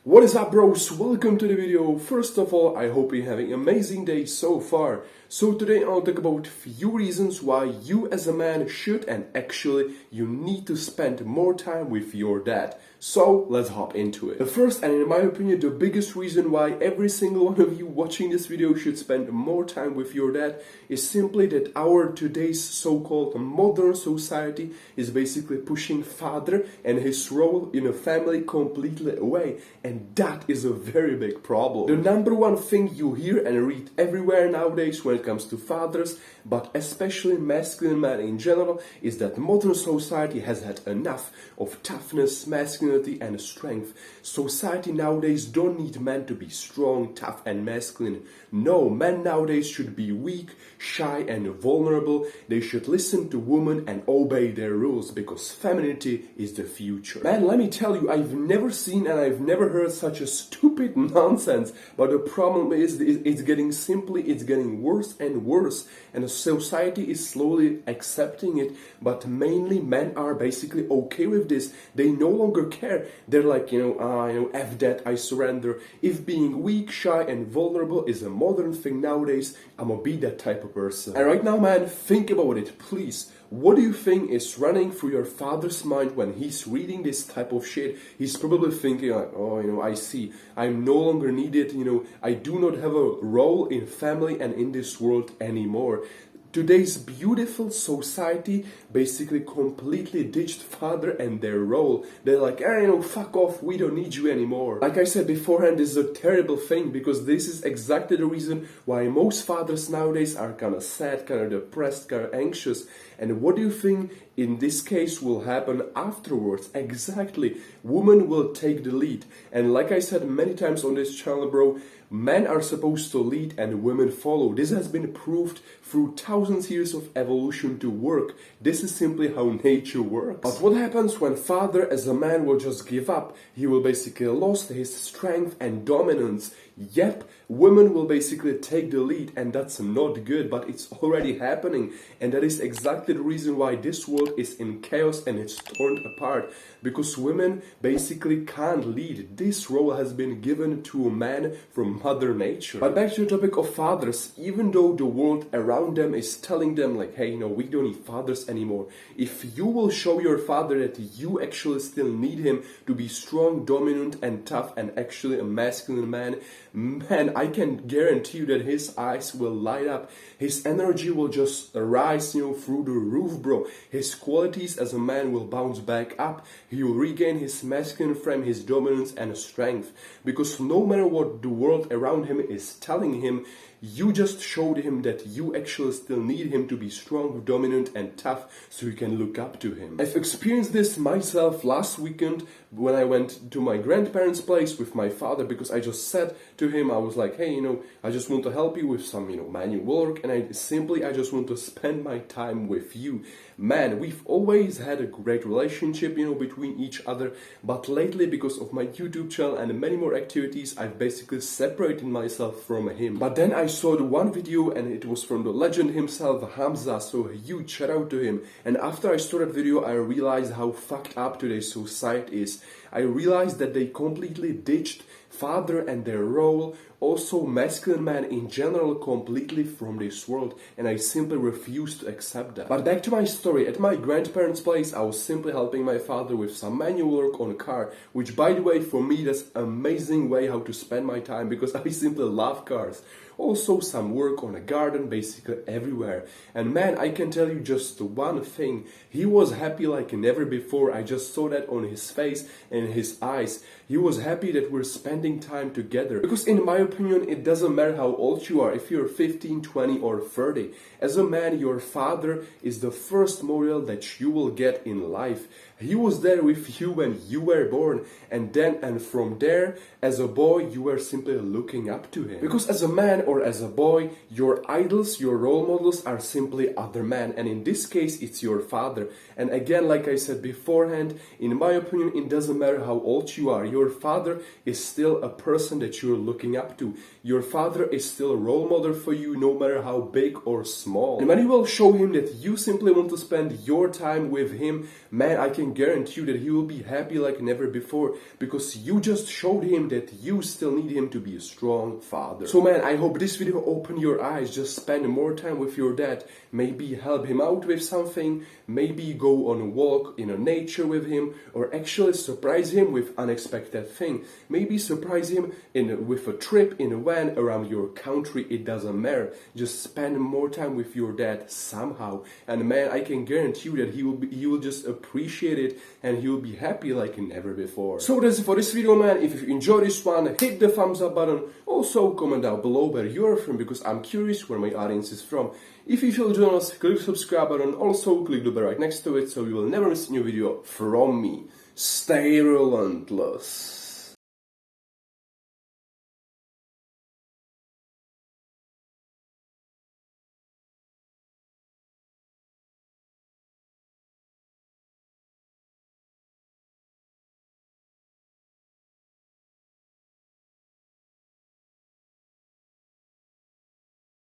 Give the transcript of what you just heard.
What is up, bros? Welcome to the video. First of all, I hope you're having an amazing day so far. So today I'll talk about few reasons why you as a man should and actually you need to spend more time with your dad. So let's hop into it. The first and in my opinion the biggest reason why every single one of you watching this video should spend more time with your dad is simply that our today's so-called modern society is basically pushing father and his role in a family completely away. And that is a very big problem. The number one thing you hear and read everywhere nowadays when it comes to fathers, but especially masculine men in general, is that modern society has had enough of toughness, masculinity and strength. Society nowadays don't need men to be strong, tough and masculine. No, men nowadays should be weak, shy and vulnerable. They should listen to women and obey their rules because femininity is the future. Man, let me tell you, I've never seen and I've never heard such a stupid nonsense. But the problem is it's getting worse and worse. And the society is slowly accepting it. But mainly men are basically okay with this. They no longer care. They're like, F that, I surrender. If being weak, shy and vulnerable is a modern thing nowadays, I'm gonna be that type of person. And right now, man, think about it, please. What do you think is running through your father's mind when he's reading this type of shit? He's probably thinking like, I see, I'm no longer needed, I do not have a role in family and in this world anymore. Today's beautiful society basically completely ditched father and their role. They're like, fuck off, we don't need you anymore. Like I said beforehand, this is a terrible thing because this is exactly the reason why most fathers nowadays are kind of sad, kind of depressed, kind of anxious. And what do you think in this case will happen afterwards? Exactly, women will take the lead. And like I said many times on this channel, bro, men are supposed to lead and women follow. This has been proved through thousands of years of evolution to work. This is simply how nature works. But what happens when father as a man will just give up? He will basically lose his strength and dominance. Yep, women will basically take the lead and that's not good, but it's already happening. And that is exactly the reason why this world is in chaos and it's torn apart. Because women basically can't lead. This role has been given to a man from Mother Nature. But back to the topic of fathers, even though the world around them is telling them like, hey, we don't need fathers anymore. If you will show your father that you actually still need him to be strong, dominant and tough and actually a masculine man, I can guarantee you that his eyes will light up. His energy will just rise, through the roof, bro. His qualities as a man will bounce back up. He will regain his masculine frame, his dominance and strength. Because no matter what the world around him is telling him, you just showed him that you actually still need him to be strong, dominant and tough so you can look up to him. I've experienced this myself last weekend when I went to my grandparents' place with my father because I just said to him, I was like, hey, I just want to help you with some, manual work and I just want to spend my time with you. Man, we've always had a great relationship, between each other, but lately because of my YouTube channel and many more activities, I've basically separated myself from him. But then I saw the one video and it was from the legend himself, Hamza, so a huge shout out to him. And after I saw that video, I realized how fucked up today's society is. I realized that they completely ditched father and their role, also masculine man in general, completely from this world, and I simply refuse to accept that. But back to my story, at my grandparents' place I was simply helping my father with some manual work on a car, which by the way for me that's an amazing way how to spend my time because I simply love cars. Also some work on a garden, basically everywhere. And man, I can tell you just one thing, he was happy like never before. I just saw that on his face and his eyes. He was happy that we're spending time together. Because in my opinion, it doesn't matter how old you are, if you're 15, 20 or 30. As a man, your father is the first model that you will get in life. He was there with you when you were born, and from there, as a boy, you were simply looking up to him. Because as a man or as a boy, your idols, your role models are simply other men, and in this case, it's your father. And again, like I said beforehand, in my opinion, it doesn't matter how old you are, your father is still a person that you're looking up to. Your father is still a role model for you, no matter how big or small. And when you will show him that you simply want to spend your time with him, man, I can can guarantee you that he will be happy like never before, because you just showed him that you still need him to be a strong father. So man, I hope this video opened your eyes. Just spend more time with your dad. Maybe help him out with something, maybe go on a walk in nature with him, or actually surprise him with unexpected thing. Maybe surprise him with a trip in a van around your country. It doesn't matter. Just spend more time with your dad somehow, and man, I can guarantee you that he will just appreciate it, and he will be happy like never before. So that's it for this video, man. If you enjoyed this one, hit the thumbs up button. Also comment down below where you're from, because I'm curious where my audience is from. If you feel join us, click the subscribe button. Also click the bell right next to it so you will never miss a new video from me. Stay relentless.